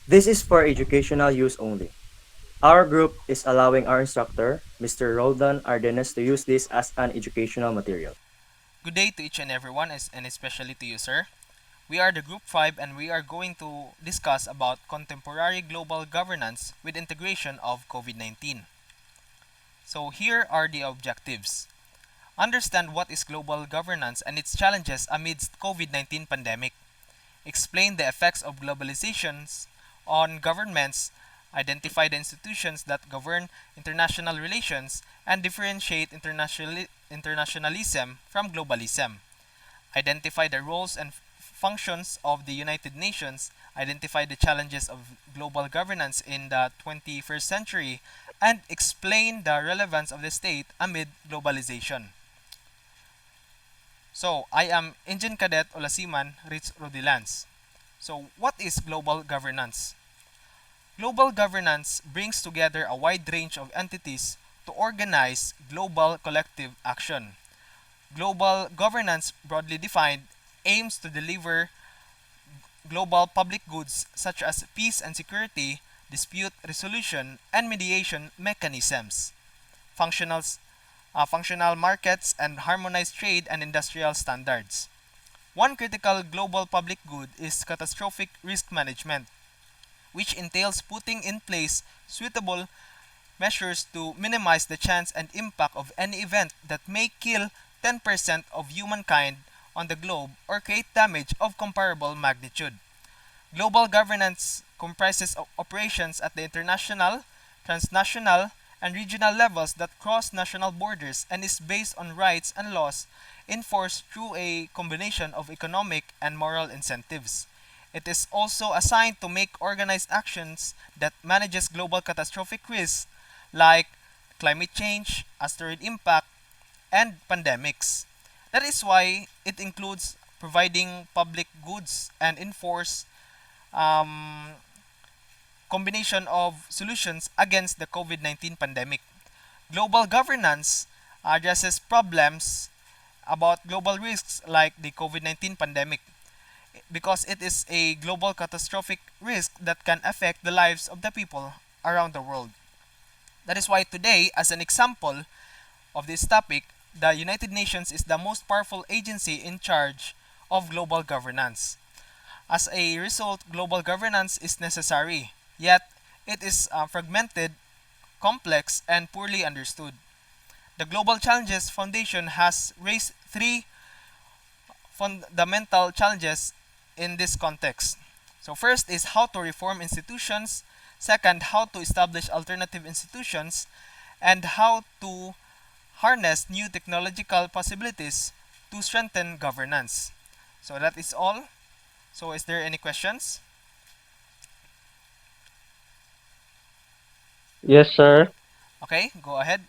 This is for educational use only. Our group is allowing our instructor, Mr. Roldan Ardenes, to use this as an educational material. Good day to each and everyone, and especially to you, sir. We are the Group 5 and we are going to discuss about contemporary global governance with integration of COVID-19. So here are the objectives. Understand what is global governance and its challenges amidst COVID-19 pandemic. Explain the effects of globalizations on governments, identify the institutions that govern international relations, and differentiate internationalism from globalism. Identify the roles and functions of the United Nations, identify the challenges of global governance in the 21st century, and explain the relevance of the state amid globalization. So, I am Engine Cadet Olasiman Ritz Rodilans. So, what is global governance? Global governance brings together a wide range of entities to organize global collective action. Global governance, broadly defined, aims to deliver global public goods such as peace and security, dispute resolution, and mediation mechanisms, functional, functional markets, and harmonized trade and industrial standards. One critical global public good is catastrophic risk management, which entails putting in place suitable measures to minimize the chance and impact of any event that may kill 10% of humankind on the globe or create damage of comparable magnitude. Global governance comprises of operations at the international, transnational, and regional levels that cross national borders and is based on rights and laws enforced through a combination of economic and moral incentives. It is also assigned to make organized actions that manages global catastrophic risks like climate change, asteroid impact, and pandemics. That is why it includes providing public goods and enforce um, combination of solutions against the COVID-19 pandemic. Global governance addresses problems about global risks like the COVID-19 pandemic because it is a global catastrophic risk that can affect the lives of the people around the world. That is why today, as an example of this topic, the United Nations is the most powerful agency in charge of global governance. As a result, global governance is necessary, yet it is fragmented, complex, and poorly understood. The Global Challenges Foundation has raised three fundamental challenges in this context. So, first is how to reform institutions, second, how to establish alternative institutions, and how to harness new technological possibilities to strengthen governance. So, that is all. So, is there any questions? Yes, sir. Okay, go ahead.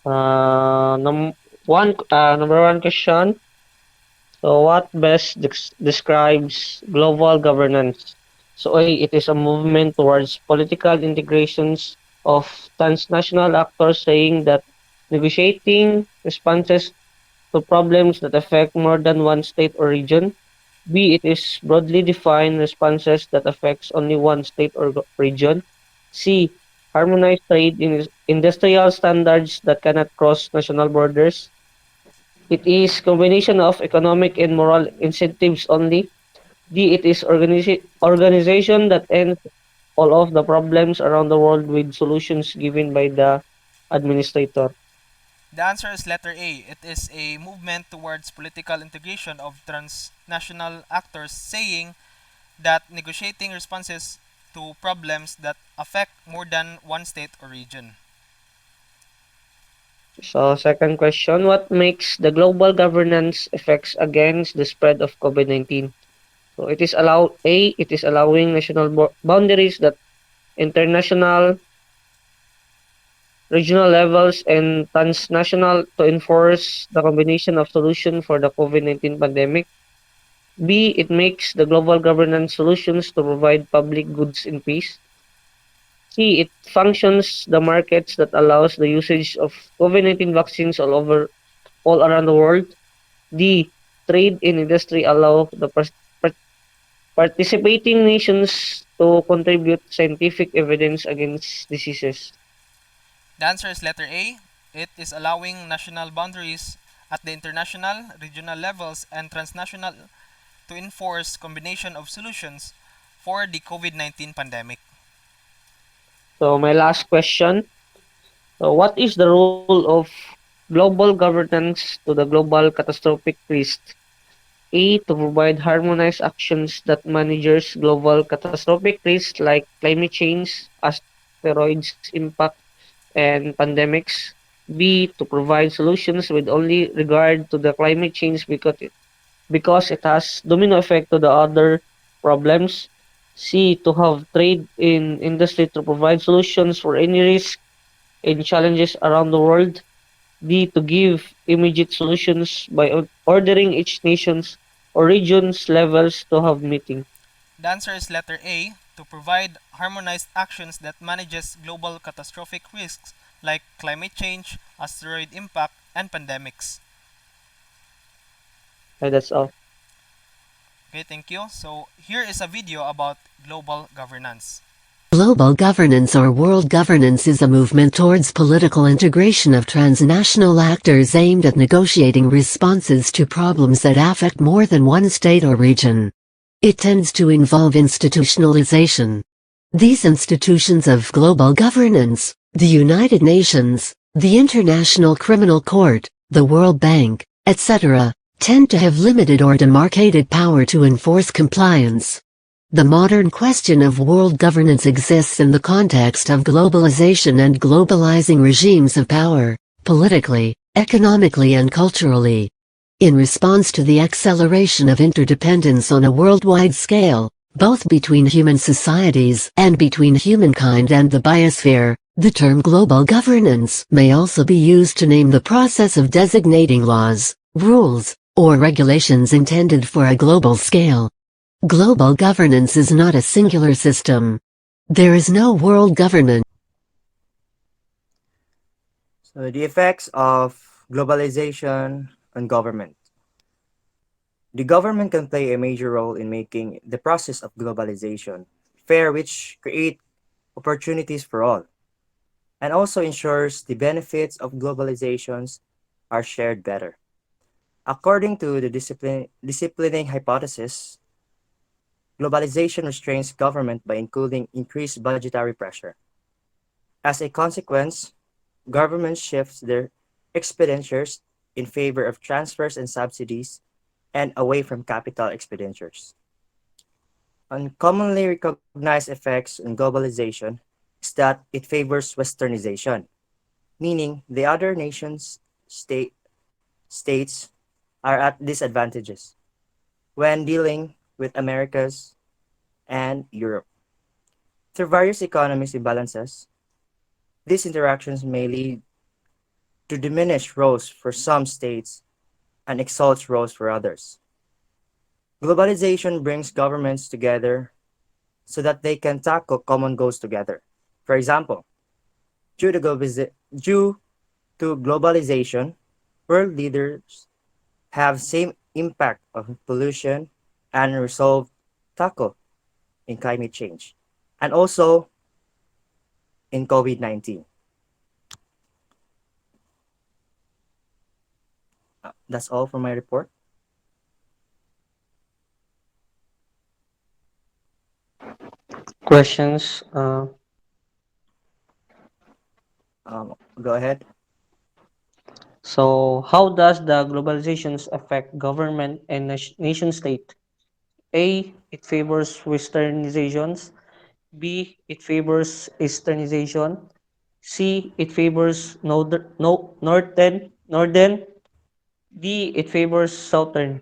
Number one question. So, what best describes global governance? So, A, it is a movement towards political integrations of transnational actors saying that negotiating responses to problems that affect more than one state or region. B, it is broadly defined responses that affects only one state or region. C, harmonized trade in industrial standards that cannot cross national borders. It is combination of economic and moral incentives only. D, it is organization that ends all of the problems around the world with solutions given by the administrator. The answer is letter A. It is a movement towards political integration of transnational actors saying that negotiating responses to problems that affect more than one state or region. So, second question, what makes the global governance effects against the spread of COVID-19? So, it is allowing national boundaries that international, regional levels, and transnational to enforce the combination of solution for the COVID-19 pandemic. B, it makes the global governance solutions to provide public goods in peace. C, it functions the markets that allows the usage of COVID-19 vaccines all around the world. D, trade in industry allow the Participating nations to contribute scientific evidence against diseases. The answer is letter A. It is allowing national boundaries at the international, regional levels, and transnational to enforce combination of solutions for the COVID-19 pandemic. So my last question. So what is the role of global governance to the global catastrophic risk? A. To provide harmonized actions that manages global catastrophic risks like climate change, asteroids impact, and pandemics. B. To provide solutions with only regard to the climate change because it has domino effect to the other problems. C. To have trade in industry to provide solutions for any risk and challenges around the world. D. To give immediate solutions by ordering each nation's or region's levels to have meeting. The answer is letter A. To provide harmonized actions that manages global catastrophic risks like climate change, asteroid impact, and pandemics. And that's all. Okay, thank you. So here is a video about global governance. Global governance or world governance is a movement towards political integration of transnational actors aimed at negotiating responses to problems that affect more than one state or region. It tends to involve institutionalization. These institutions of global governance, the United Nations, the International Criminal Court, the World Bank, etc., tend to have limited or demarcated power to enforce compliance. The modern question of world governance exists in the context of globalization and globalizing regimes of power, politically, economically and culturally. In response to the acceleration of interdependence on a worldwide scale, both between human societies and between humankind and the biosphere, the term global governance may also be used to name the process of designating laws, rules, or regulations intended for a global scale. Global governance is not a singular system. There is no world government. So the effects of globalization on government. The government can play a major role in making the process of globalization fair, which create opportunities for all, and also ensures the benefits of globalizations are shared better. According to the disciplining hypothesis, globalization restrains government by including increased budgetary pressure. As a consequence, government shifts their expenditures in favor of transfers and subsidies and away from capital expenditures. Uncommonly recognized effects in globalization is that it favors westernization, meaning the other nations states are at disadvantages when dealing with Americas and Europe. Through various economic imbalances, these interactions may lead to diminish roles for some states and exalts roles for others. Globalization brings governments together so that they can tackle common goals together. For example, due to globalization, world leaders have same impact on pollution and resolve tackle in climate change and also in COVID-19. That's all for my report. Questions. Go ahead. So how does the globalizations affect government and nation state? A. It favors westernizations. B. It favors easternization. C. It favors northern. D. It favors southern.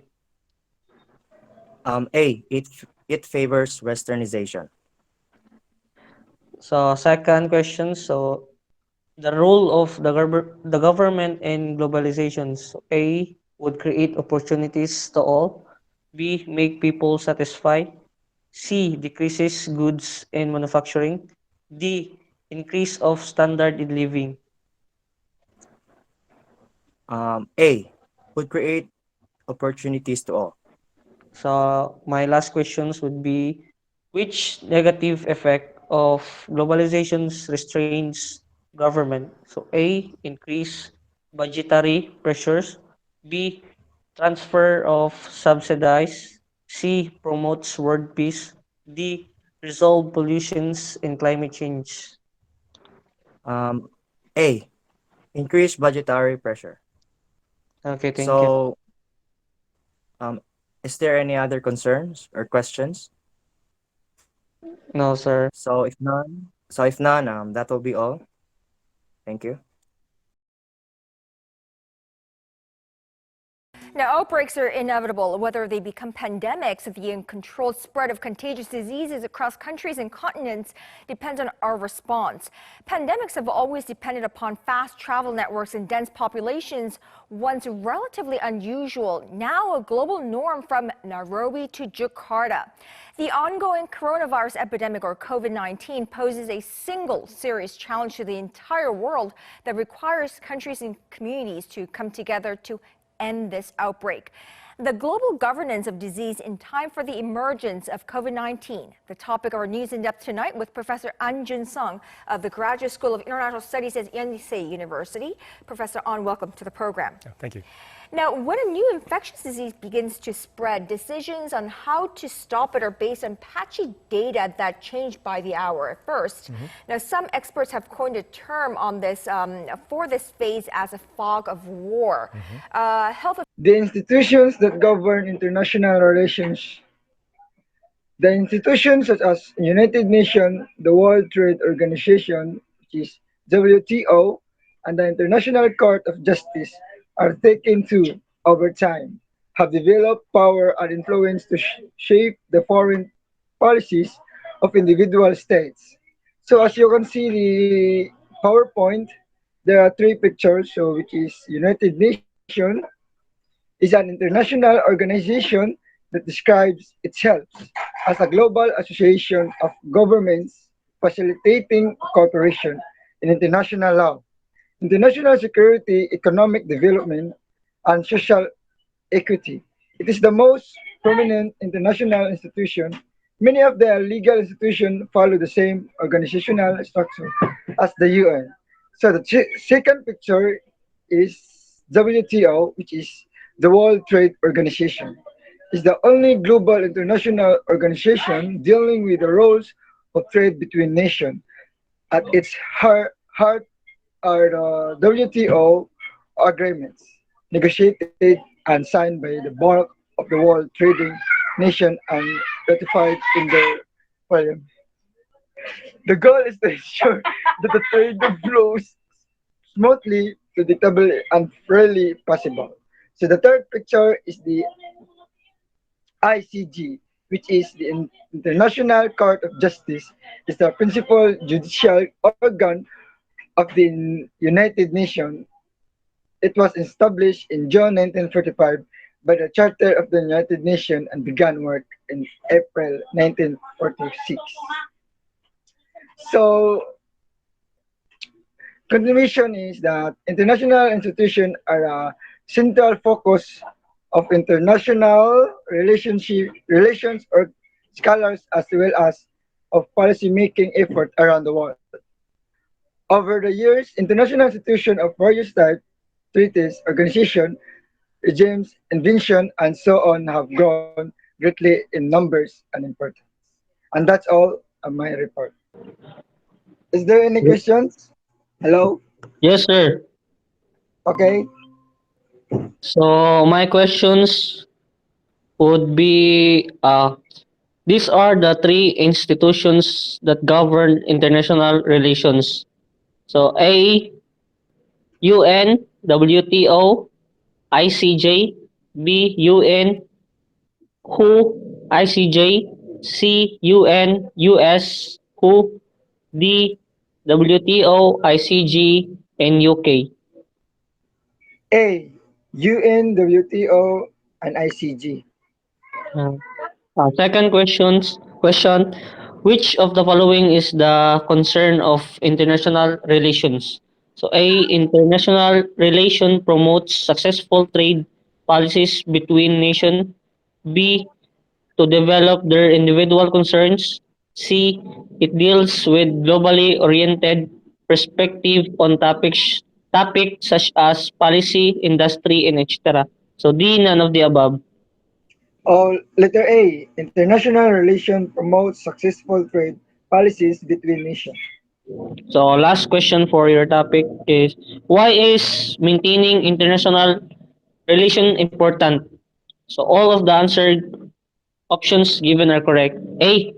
It favors westernization. So second question. So the role of the government in globalization. So A. Would create opportunities to all. B. Make people satisfied. C. Decreases goods and manufacturing. D. Increase of standard in living. A would create opportunities to all. So my last questions would be, which negative effect of globalizations restrains government? So A, increase budgetary pressures. B, transfer of subsidies. C, promotes world peace. D, resolve pollutions and climate change. Um, A. Increased budgetary pressure. Okay, thank you. So, um, is there any other concerns or questions? No, sir. So if none, that will be all. Thank you. Now, outbreaks are inevitable, whether they become pandemics. The uncontrolled spread of contagious diseases across countries and continents depends on our response. Pandemics have always depended upon fast travel networks and dense populations, once relatively unusual, now a global norm from Nairobi to Jakarta. The ongoing coronavirus epidemic, or COVID-19, poses a single serious challenge to the entire world that requires countries and communities to come together to end this outbreak. The global governance of disease in time for the emergence of COVID-19. The topic of our News in Depth tonight with Professor An Jun Sung of the Graduate School of International Studies at Yonsei University. Professor An, welcome to the program. Thank you. Now, when a new infectious disease begins to spread, decisions on how to stop it are based on patchy data that change by the hour at 1st. Now, some experts have coined a term on this for this phase as a fog of war. Health The institutions that govern international relations. The institutions such as United Nations, the World Trade Organization, which is WTO, and the International Court of Justice are taken to, over time, have developed power and influence to shape the foreign policies of individual states. So as you can see the PowerPoint, there are three pictures, so which is United Nations, is an international organization that describes itself as a global association of governments facilitating cooperation in international law, international security, economic development, and social equity. It is the most prominent international institution. Many of the legal institutions follow the same organizational structure as the UN. So the second picture is WTO, which is the World Trade Organization. It's the only global international organization dealing with the rules of trade between nations. At its heart are the WTO agreements, negotiated and signed by the bulk of the world trading nation and ratified in their volume. The goal is to ensure that the trade flows smoothly, predictably, and fairly possible. So the third picture is the ICG, which is the International Court of Justice, is the principal judicial organ of the United Nations. It was established in June 1945 by the Charter of the United Nations and began work in April 1946. So, continuation is that international institutions are a central focus of international relations or scholars as well as of policy making effort around the world. Over the years, international institutions of various types, treaties, organizations, regimes, invention, and so on have grown greatly in numbers and importance. And that's all of my report. Is there any questions? Hello? Yes, sir. Okay. So my questions would be, these are the three institutions that govern international relations. So A, UN, WTO, ICJ, B, UN, WHO, ICJ, C, UN, US, WHO, D, WTO, ICG, and UK. A. UN, WTO, and ICG. Second question: which of the following is the concern of international relations? So A, international relation promotes successful trade policies between nations. B, to develop their individual concerns. C. It deals with globally oriented perspective on topics such as policy, industry, and etc. So D. None of the above. Letter A. International relations promote successful trade policies between nations. So last question for your topic is why is maintaining international relation important? So all of the answered options given are correct. A.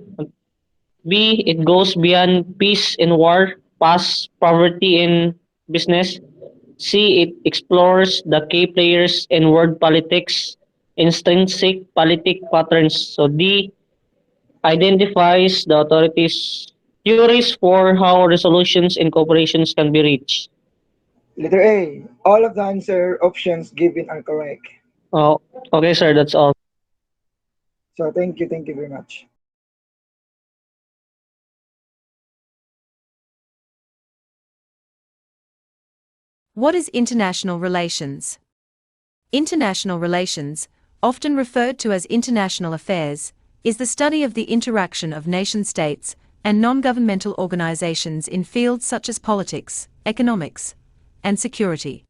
B. It goes beyond peace and war, past poverty and business. C. It explores the key players in world politics, intrinsic politic patterns. So D. Identifies the authorities' theories for how resolutions and cooperations can be reached. Letter A. All of the answer options given are correct. Oh, okay, sir. That's all. So thank you very much. What is international relations? International relations, often referred to as international affairs, is the study of the interaction of nation-states and non-governmental organizations in fields such as politics, economics, and security.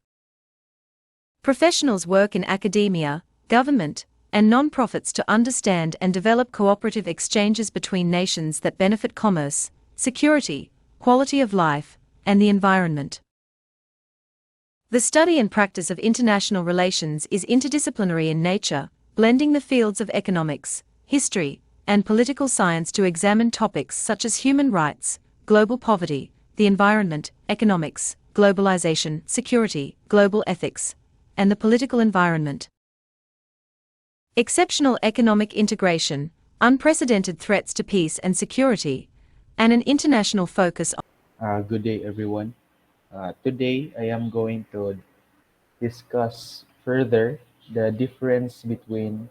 Professionals work in academia, government, and non-profits to understand and develop cooperative exchanges between nations that benefit commerce, security, quality of life, and the environment. The study and practice of international relations is interdisciplinary in nature, blending the fields of economics, history, and political science to examine topics such as human rights, global poverty, the environment, economics, globalization, security, global ethics, and the political environment. Exceptional economic integration, unprecedented threats to peace and security, and an international focus on Good day, everyone. Today, I am going to discuss further the difference between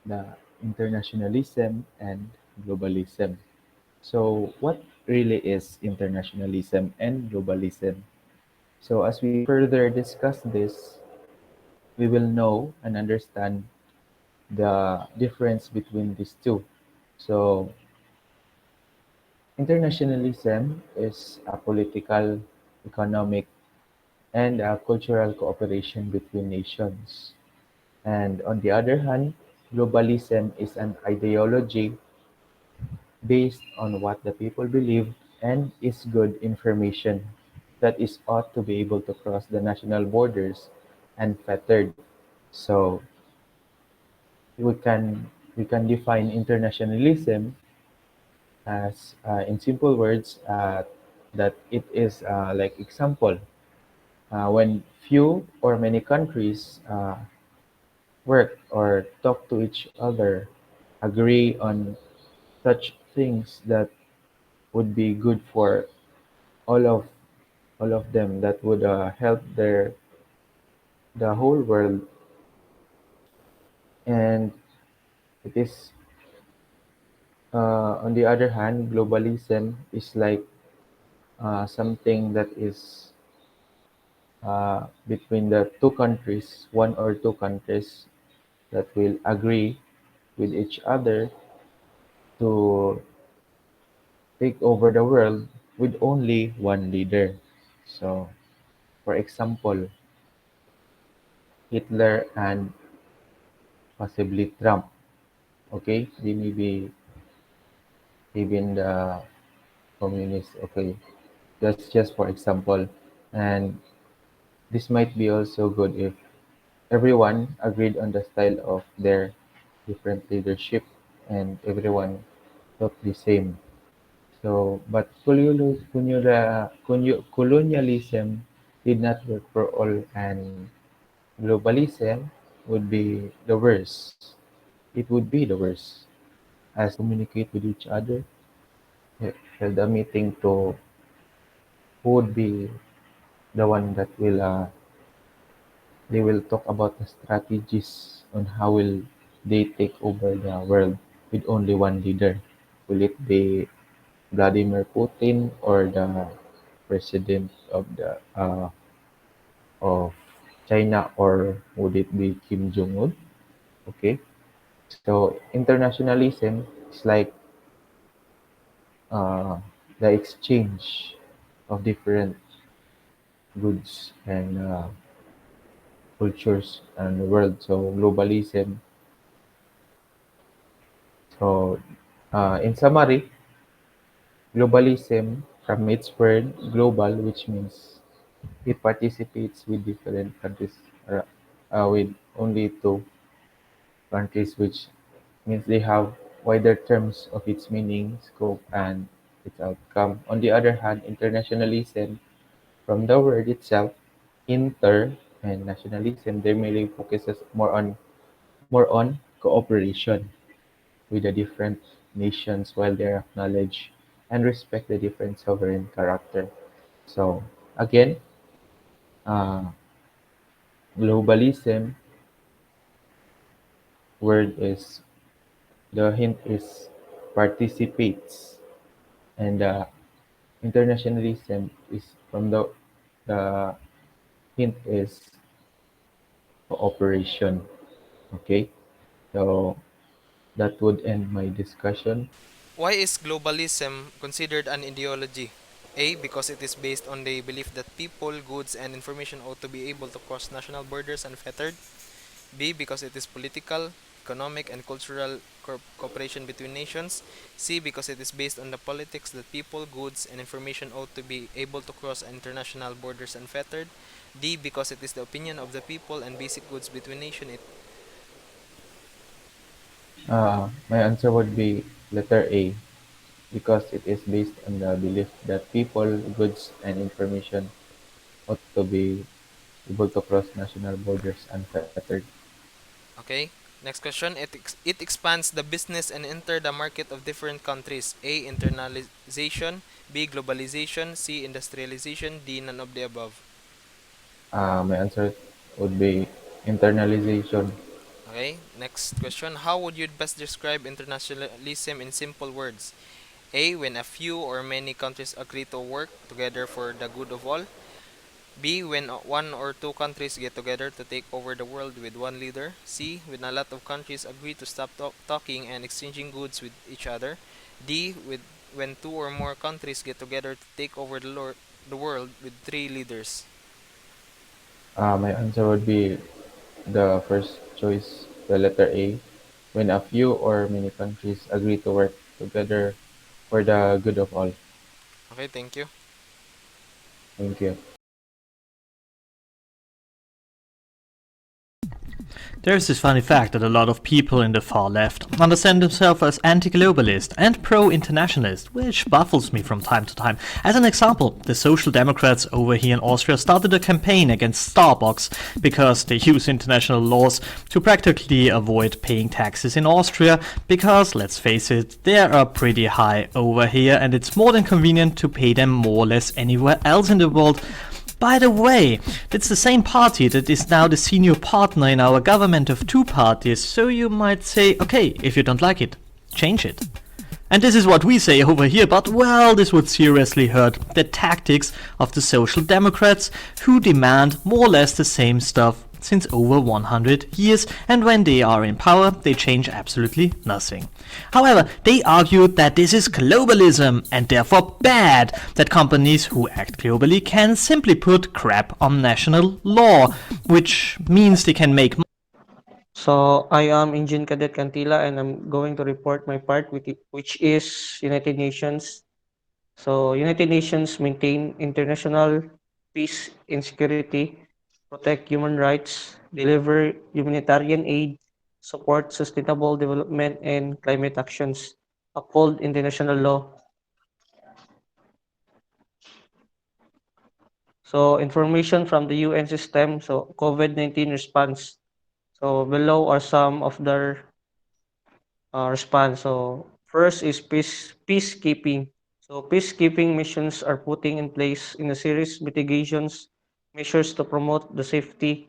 the internationalism and globalism. So, what really is internationalism and globalism? So, as we further discuss this, we will know and understand the difference between these two. So, internationalism is a political, economic, and cultural cooperation between nations. And on the other hand, globalism is an ideology based on what the people believe and is good information that is ought to be able to cross the national borders unfettered. So we can we can define internationalism as, in simple words, that it is like example when few or many countries work or talk to each other, agree on such things that would be good for all of all of them, that would help the whole world. And it is, on the other hand, globalism is like something that is between the two countries, one or two countries that will agree with each other to take over the world with only one leader. So, for example, Hitler and possibly Trump. Okay, they may be even the communists. Okay, that's just for example, and this might be also good if everyone agreed on the style of their different leadership and everyone thought the same. So, but colonialism did not work for all, and globalism would be the worst. It would be the worst, as communicate with each other, held a meeting to who would be the one that will they will talk about the strategies on how will they take over the world with only one leader. Will it be Vladimir Putin or the president of China, or would it be Kim Jong Un? Okay. So internationalism is like uh, the exchange of different goods and cultures and the world. So globalism. So in summary, globalism from its word global, which means it participates with different countries, uh, with only two countries, which means they have wider terms of its meaning, scope, and its outcome. On the other hand, internationalism, from the word itself, inter and nationalism, they mainly focuses more on cooperation with the different nations while they acknowledge and respect the different sovereign character. So again, uh, globalism word is the hint is participates, and internationalism is from the hint is cooperation. Okay, so that would end my discussion. Why is globalism considered an ideology? A. Because it is based on the belief that people, goods, and information ought to be able to cross national borders unfettered. B. Because it is political, economic, and cultural cooperation between nations. C. Because it is based on the politics that people, goods, and information ought to be able to cross international borders unfettered. D. Because it is the opinion of the people and basic goods between nations. My answer would be letter A, because it is based on the belief that people, goods, and information ought to be able to cross national borders unfettered. Okay. Next question. It expands the business and enter the market of different countries. A. Internalization. B. Globalization. C. Industrialization. D. None of the above. My answer would be internalization. Okay. Next question. How would you best describe internationalism in simple words? A. When a few or many countries agree to work together for the good of all. B. When one or two countries get together to take over the world with one leader. C. When a lot of countries agree to stop talking and exchanging goods with each other. D. When two or more countries get together to take over the world with three leaders. My answer would be the first choice, the letter A, when a few or many countries agree to work together for the good of all. Okay, thank you. Thank you. There's this funny fact that a lot of people in the far left understand themselves as anti-globalist and pro-internationalist, which baffles me from time to time. As an example, the Social Democrats over here in Austria started a campaign against Starbucks because they use international laws to practically avoid paying taxes in Austria because, let's face it, they are pretty high over here and it's more than convenient to pay them more or less anywhere else in the world. By the way, it's the same party that is now the senior partner in our government of two parties, so you might say, okay, if you don't like it, change it. And this is what we say over here, but well, this would seriously hurt the tactics of the Social Democrats, who demand more or less the same stuff since over 100 years, and when they are in power, they change absolutely nothing. However, they argue that this is globalism and therefore bad, that companies who act globally can simply put crap on national law, which means they can make So I am Engine Cadet Cantila and I'm going to report my part, which is United Nations. So United Nations maintain international peace and security, protect human rights, deliver humanitarian aid, support sustainable development and climate actions, uphold international law. So information from the UN system, so COVID-19 response. So below are some of their response. So first is peacekeeping. So peacekeeping missions are putting in place in a series mitigations measures to promote the safety,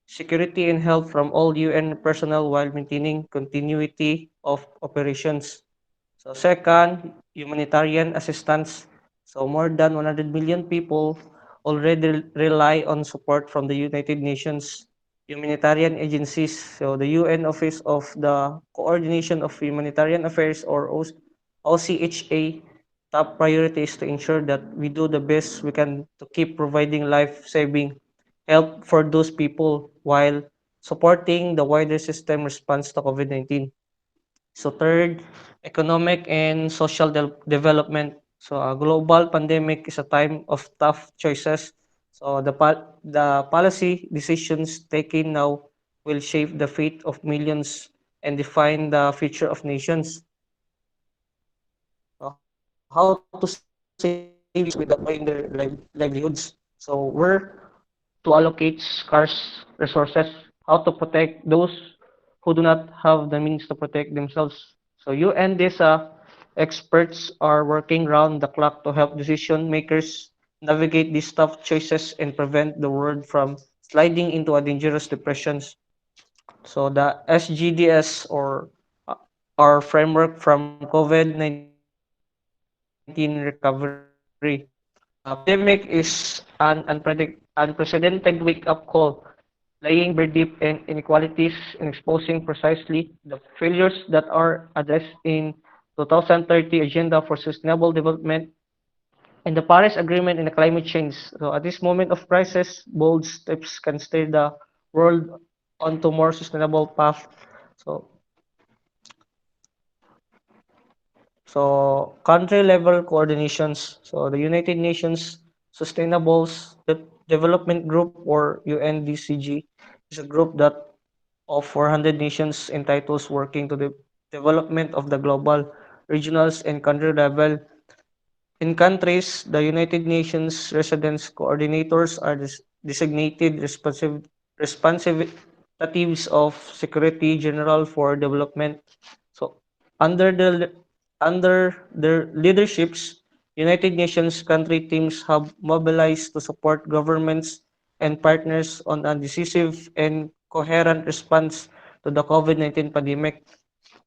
security, and health from all UN personnel while maintaining continuity of operations. So second, humanitarian assistance. So more than 100 million people already rely on support from the United Nations. humanitarian agencies. So the UN Office of the Coordination of Humanitarian Affairs or OCHA top priority is to ensure that we do the best we can to keep providing life-saving help for those people while supporting the wider system response to COVID-19. So third, economic and social development. So a global pandemic is a time of tough choices. So the policy decisions taken now will shape the fate of millions and define the future of nations. So how to save millions without destroying their livelihoods. So where to allocate scarce resources, how to protect those who do not have the means to protect themselves. So UN DESA experts are working round the clock to help decision makers navigate these tough choices and prevent the world from sliding into a dangerous depressions. So the SGDS or our framework from COVID-19 recovery. The pandemic is an unprecedented wake-up call, laying bare deep in inequalities and exposing precisely the failures that are addressed in 2030 Agenda for Sustainable Development and the Paris Agreement in the climate change. So at this moment of crisis, bold steps can steer the world onto more sustainable path. So country level coordinations. So the United Nations Sustainable Development Group or UNDCG is a group that of 400 nations entitles working to the development of the global, regionals, and country level. In countries, the United Nations residence coordinators are designated responsibilities of Secretary General for Development. So, under the under their leaderships, United Nations country teams have mobilized to support governments and partners on a decisive and coherent response to the COVID-19 pandemic.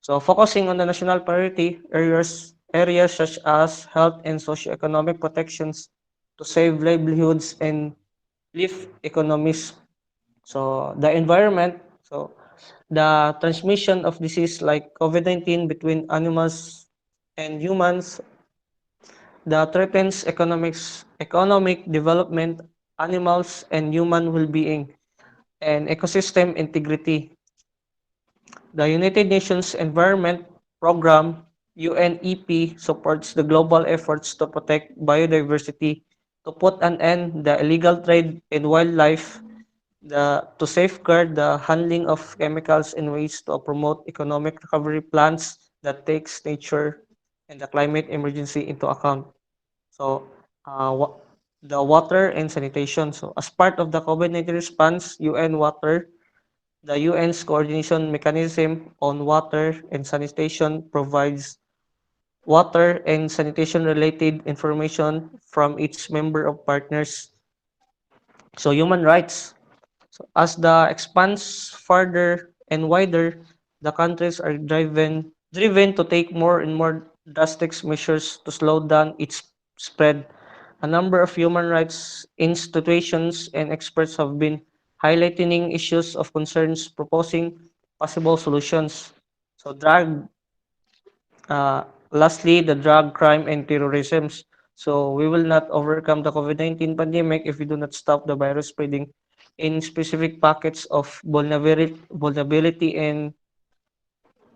So focusing on the national priority areas such as health and socioeconomic protections to save livelihoods and lift economies. So the environment, so the transmission of disease like COVID-19 between animals and humans that threatens economic development, animals and human well-being, and ecosystem integrity. The United Nations Environment Program (UNEP) supports the global efforts to protect biodiversity, to put an end the illegal trade in wildlife, to safeguard the handling of chemicals and waste to promote economic recovery plans that takes nature and the climate emergency into account. So, the water and sanitation. So, as part of the COVID-19 response, UN Water, the UN's coordination mechanism on water and sanitation provides water and sanitation related information from each member of partners. So human rights. So as the expands further and wider, the countries are driven to take more and more drastic measures to slow down its spread. A number of human rights institutions and experts have been highlighting issues of concerns, proposing possible solutions. So lastly, the drug crime and terrorism. So we will not overcome the COVID-19 pandemic if we do not stop the virus spreading in specific pockets of vulnerability, and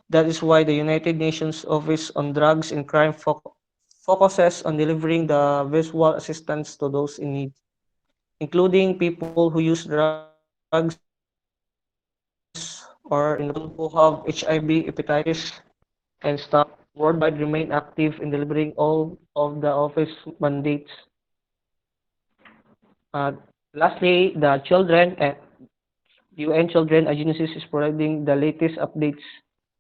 that is why the United Nations Office on Drugs and Crime focuses on delivering the visual assistance to those in need, including people who use drugs or in the who have HIV, hepatitis, and staff worldwide remain active in delivering all of the office mandates. Uh, Lastly, the UN Children Agencies is providing the latest updates,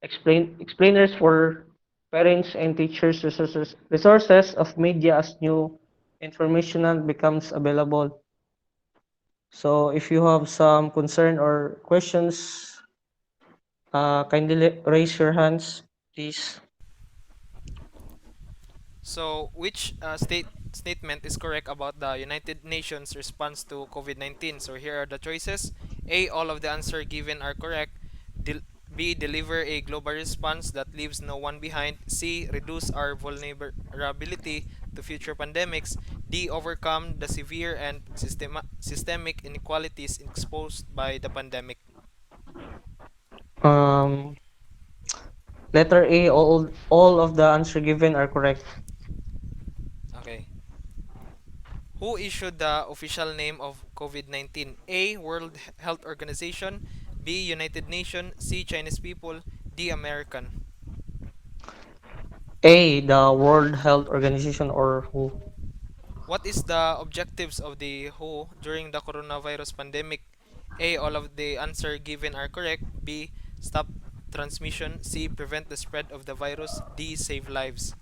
explainers for parents and teachers, resources of media as new information becomes available. So if you have some concern or questions, kindly raise your hands, please. So, which statement is correct about the United Nations response to COVID-19? So, here are the choices: A. All of the answers given are correct. B. Deliver a global response that leaves no one behind. C. Reduce our vulnerability to future pandemics. D. Overcome the severe and systemic inequalities exposed by the pandemic. Um, Letter A, all of the answer given are correct. Okay. Who issued the official name of COVID-19? A. World Health Organization. B. United Nations. C. Chinese people. D. American. A, the World Health Organization or WHO. What is the objectives of the WHO during the coronavirus pandemic? A. All of the answers given are correct. B. Stop transmission. C. Prevent the spread of the virus. D. Save lives.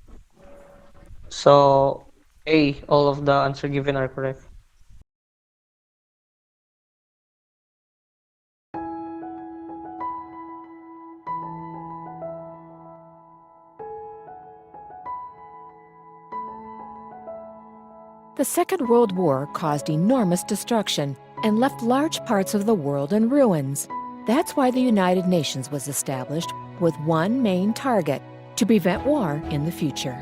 So A, all of the answer given are correct. The Second World War caused enormous destruction and left large parts of the world in ruins. That's why the United Nations was established with one main target: to prevent war in the future.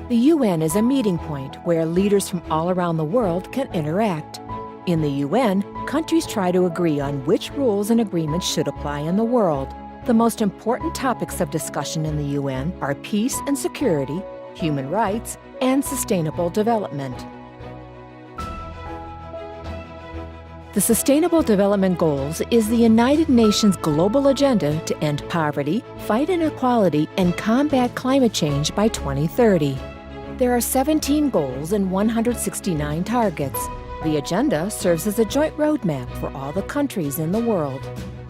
The UN is a meeting point where leaders from all around the world can interact. In the UN, countries try to agree on which rules and agreements should apply in the world. The most important topics of discussion in the UN are peace and security, human rights, and sustainable development. The Sustainable Development Goals is the United Nations global agenda to end poverty, fight inequality, and combat climate change by 2030. There are 17 goals and 169 targets. The agenda serves as a joint roadmap for all the countries in the world.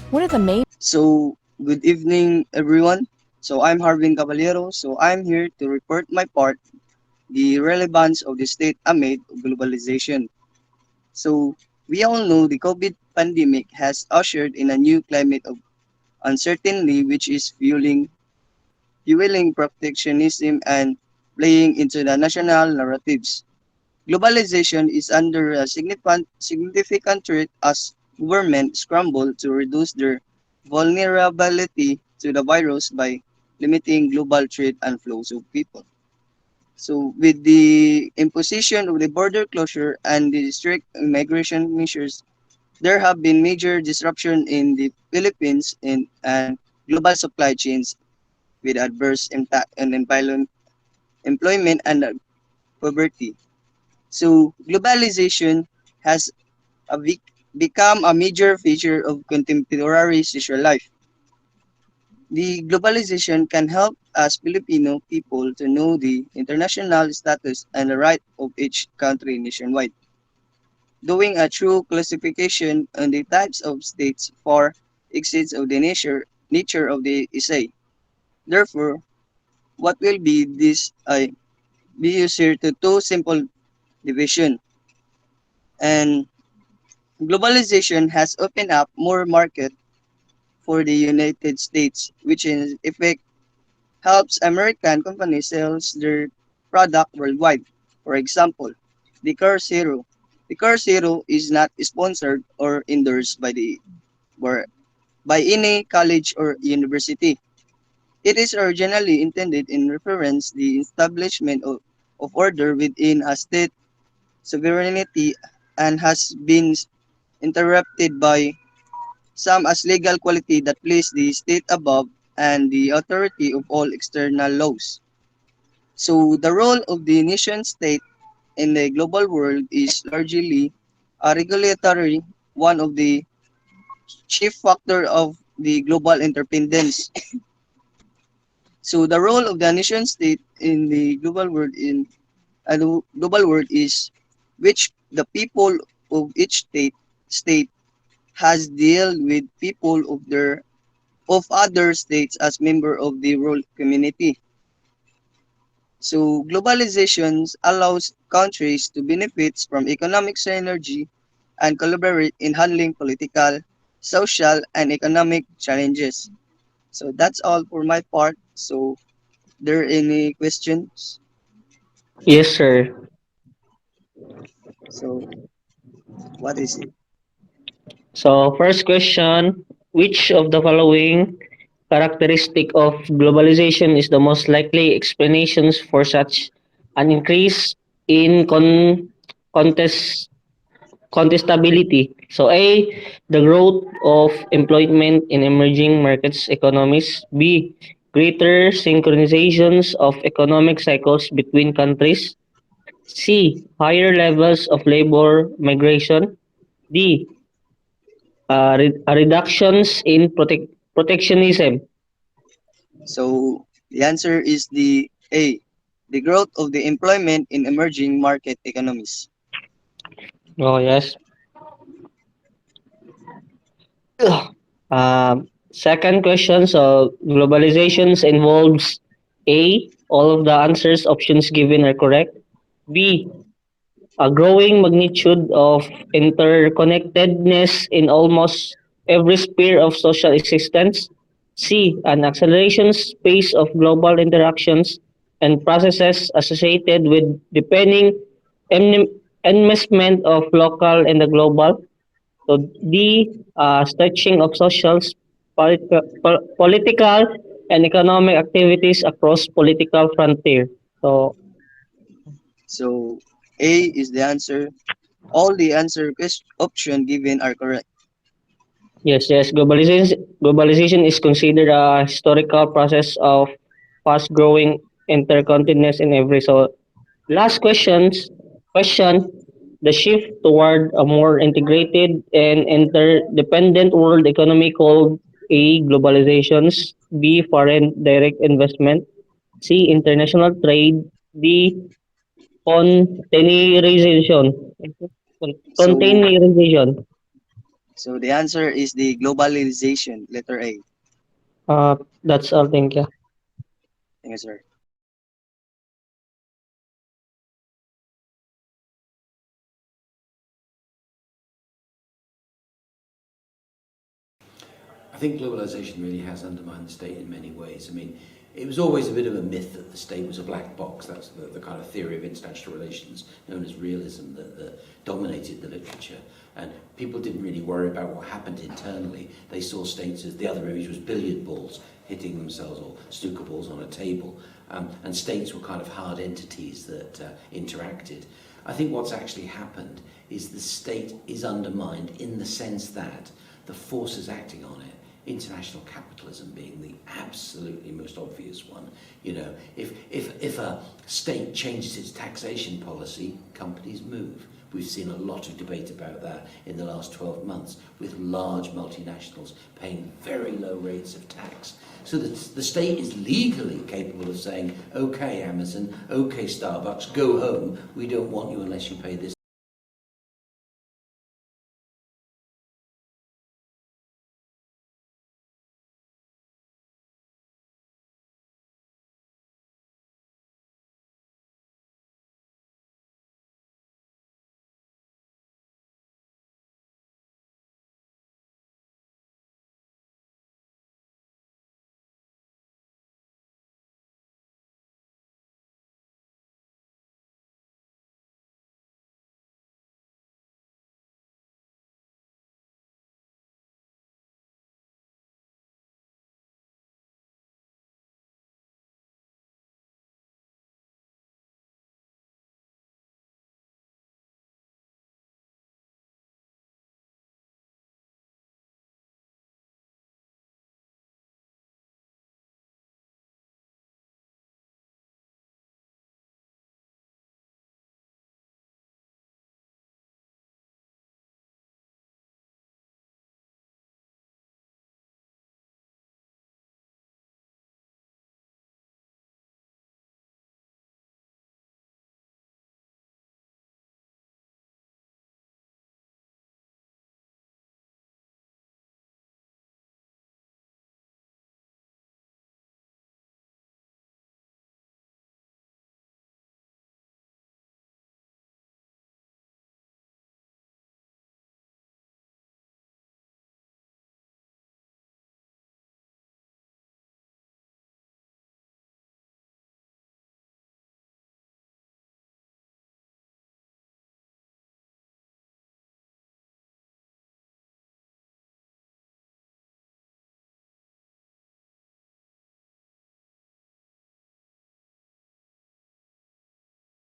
One of the main So, good evening, everyone. So, I'm Harvin Caballero. So, I'm here to report my part, the relevance of the state amid globalization. So, we all know the COVID pandemic has ushered in a new climate of uncertainty, which is fueling protectionism and playing into the national narratives. Globalization is under a significant threat as governments scramble to reduce their vulnerability to the virus by limiting global trade and flows of people. So, with the imposition of the border closure and the strict immigration measures, there have been major disruption in the Philippines and global supply chains with adverse impact on employment and poverty. So, globalization has a become a major feature of contemporary social life. The globalization can help us Filipino people to know the international status and the right of each country nationwide, doing a true classification on the types of states for exceeds of the nature of the essay. Therefore, what will be this be used here to two simple division, and globalization has opened up more market for the United States, which in effect helps American companies sell their product worldwide. For example, the Car Zero. The Car Zero is not sponsored or endorsed or by any college or university. It is originally intended in reference the establishment of order within a state sovereignty and has been interrupted by some as legal quality that place the state above and the authority of all external laws. So the role of the nation state in the global world is largely a regulatory, one of the chief factor of the global interdependence. So the role of the nation state in the global world is which the people of each state has deal with people of other states as member of the world community. So globalization allows countries to benefit from economic synergy and collaborate in handling political, social, and economic challenges. So that's all for my part. So there any questions? Yes, sir. So what is it? So first question, which of the following characteristic of globalization is the most likely explanations for such an increase in contest contestability? So A, the growth of employment in emerging markets economies. B, greater synchronizations of economic cycles between countries. C, higher levels of labor migration. D, reductions in protectionism. So the answer is the A, the growth of the employment in emerging market economies. Oh, yes. Second question. So, globalizations involves A, all of the answers options given are correct. B, a growing magnitude of interconnectedness in almost every sphere of social existence. C, an acceleration pace of global interactions and processes associated with deepening em- enmeshment of local and the global. So D, stretching of social, political, and economic activities across political frontier. So So A is the answer. All the answer option given are correct. yes, globalization is considered a historical process of fast-growing interconnectedness in every. So last question: the shift toward a more integrated and interdependent world economy called A, globalizations, B, foreign direct investment, C, international trade, D, containerization. So Containerization. the answer is the globalization, letter A. That's all. Thank you. Thank you, sir. I think globalization really has undermined the state in many ways. I mean, it was always a bit of a myth that the state was a black box. That's the kind of theory of international relations known as realism that dominated the literature. And people didn't really worry about what happened internally. They saw states as the other image was billiard balls hitting themselves or snooker balls on a table. And states were kind of hard entities that interacted. I think what's actually happened is the state is undermined in the sense that the forces acting on it, international capitalism being the absolutely most obvious one. You know, if a state changes its taxation policy, companies move. We've seen a lot of debate about that in the last 12 months, with large multinationals paying very low rates of tax. So that the state is legally capable of saying, okay, Amazon, okay, Starbucks, go home. We don't want you unless you pay this